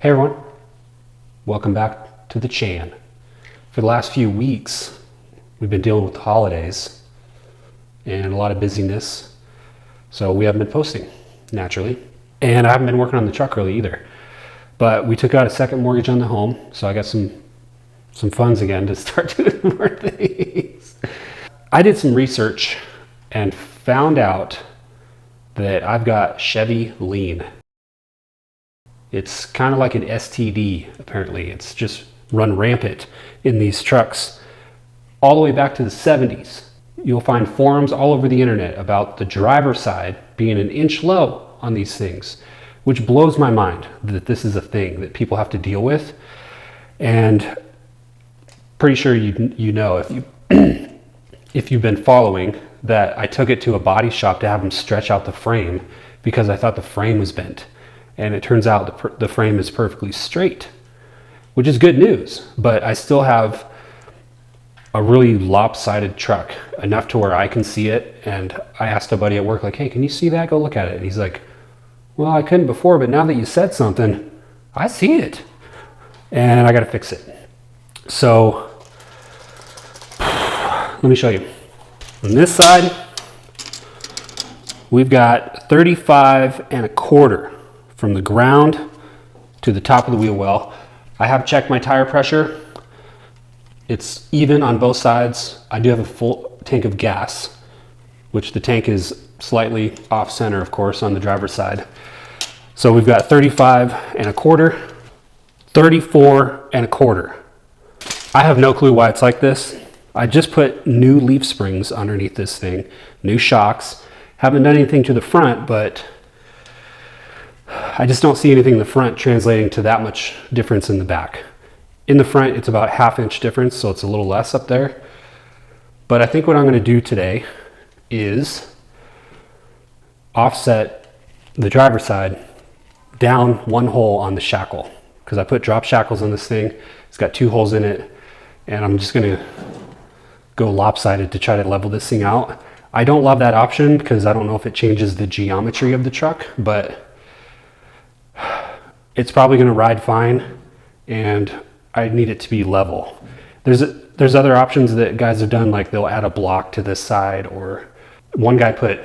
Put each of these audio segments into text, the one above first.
Hey everyone, welcome back to the Chan. For the last few weeks, we've been dealing with the holidays and a lot of busyness, so we haven't been posting, naturally. And I haven't been working on the truck really either. But we took out a second mortgage on the home, so I got some funds again to start doing more things. I did some research and found out that I've got Chevy lean. It's kind of like an STD, apparently. It's just run rampant in these trucks all the way back to the 70s. You'll find forums all over the internet about the driver's side being an inch low on these things, which blows my mind that this is a thing that people have to deal with. And pretty sure you know if you if you've been following that I took it to a body shop to have them stretch out the frame because I thought the frame was bent. And it turns out the frame is perfectly straight, which is good news, but I still have a really lopsided truck, enough to where I can see it. And I asked a buddy at work, like, hey, can you see that? Go look at it. And he's like, well, I couldn't before, but now that you said something, I see it. And I got to fix it. So let me show you. On this side, we've got 35 1/4 from the ground to the top of the wheel well. I have checked my tire pressure. It's even on both sides. I do have a full tank of gas, which the tank is slightly off center, of course, on the driver's side. So we've got 35 1/4, 34 1/4. I have no clue why it's like this. I just put new leaf springs underneath this thing, new shocks. Haven't done anything to the front, but I just don't see anything in the front translating to that much difference in the back. In the front, it's about 1/2 inch difference, so it's a little less up there. But I think what I'm going to do today is offset the driver's side down 1 hole on the shackle, because I put drop shackles on this thing. It's got 2 holes in it, and I'm just going to go lopsided to try to level this thing out. I don't love that option because I don't know if it changes the geometry of the truck, but it's probably going to ride fine, and I need it to be level. There's other options that guys have done, like they'll add a block to this side, or one guy put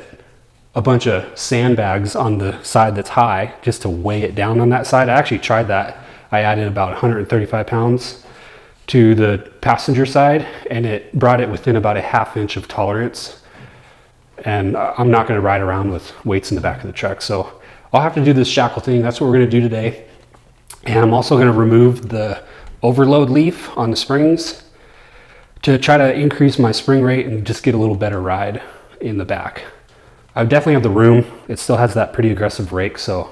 a bunch of sandbags on the side that's high just to weigh it down on that side. I actually tried that. I added about 135 pounds to the passenger side, and it brought it within about 1/2 inch of tolerance. And I'm not going to ride around with weights in the back of the truck, so I'll have to do this shackle thing. That's what we're going to do today. And I'm also going to remove the overload leaf on the springs to try to increase my spring rate and just get a little better ride in the back. I definitely have the room. It still has that pretty aggressive rake, so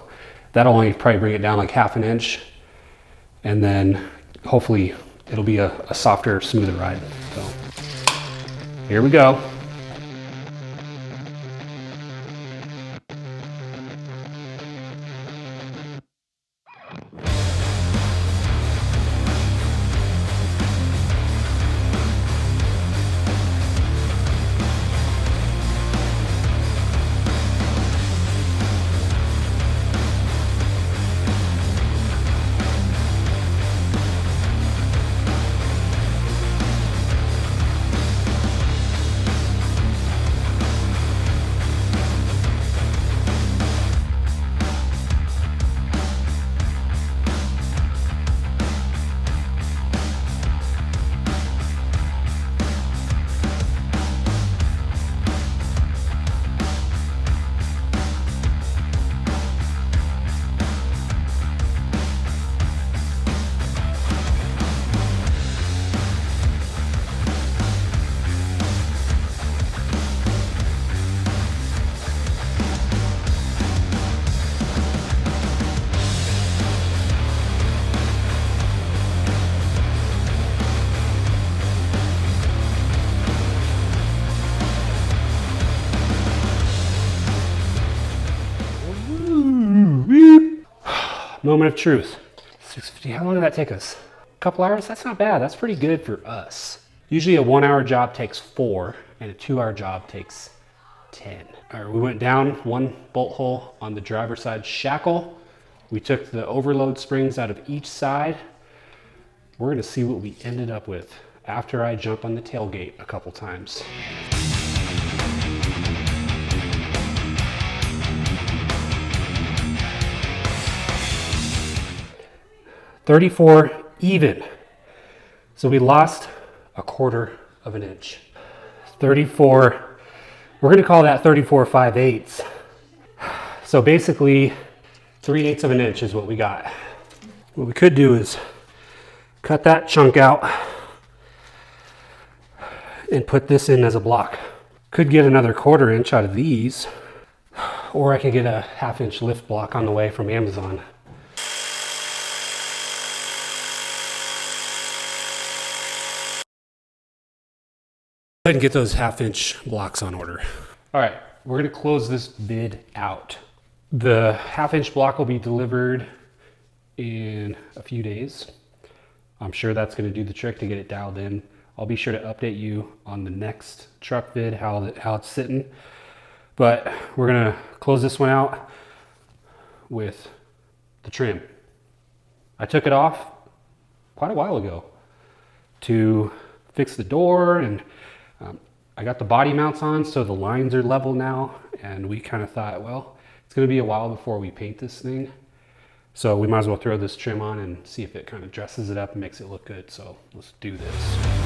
that'll only probably bring it down like 1/2 inch. And then hopefully it'll be a softer, smoother ride. So here we go. Moment of truth. 6:50. How long did that take us? A couple hours? That's not bad. That's pretty good for us. Usually a 1 hour job takes 4 and a 2 hour job takes 10. All right, we went down 1 bolt hole on the driver's side shackle We took the overload springs out of each side. We're gonna see what we ended up with after I jump on the tailgate a couple times. .34 even. So we lost a quarter of an inch. 34, we're gonna call that 34 5/8. So basically 3/8 of an inch is what we got. What we could do is cut that chunk out and put this in as a block. Could get another 1/4 inch out of these, or I could get a 1/2 inch lift block on the way from Amazon. Go ahead and get those 1/2 inch blocks on order. All right, we're gonna close this vid out. The 1/2 inch block will be delivered in a few days. I'm sure that's gonna do the trick to get it dialed in. I'll be sure to update you on the next truck vid, how it's sitting. But we're gonna close this one out with the trim. I took it off quite a while ago to fix the door, and I got the body mounts on so the lines are level now, and we kind of thought, well, it's gonna be a while before we paint this thing, so we might as well throw this trim on and see if it kind of dresses it up and makes it look good. So let's do this.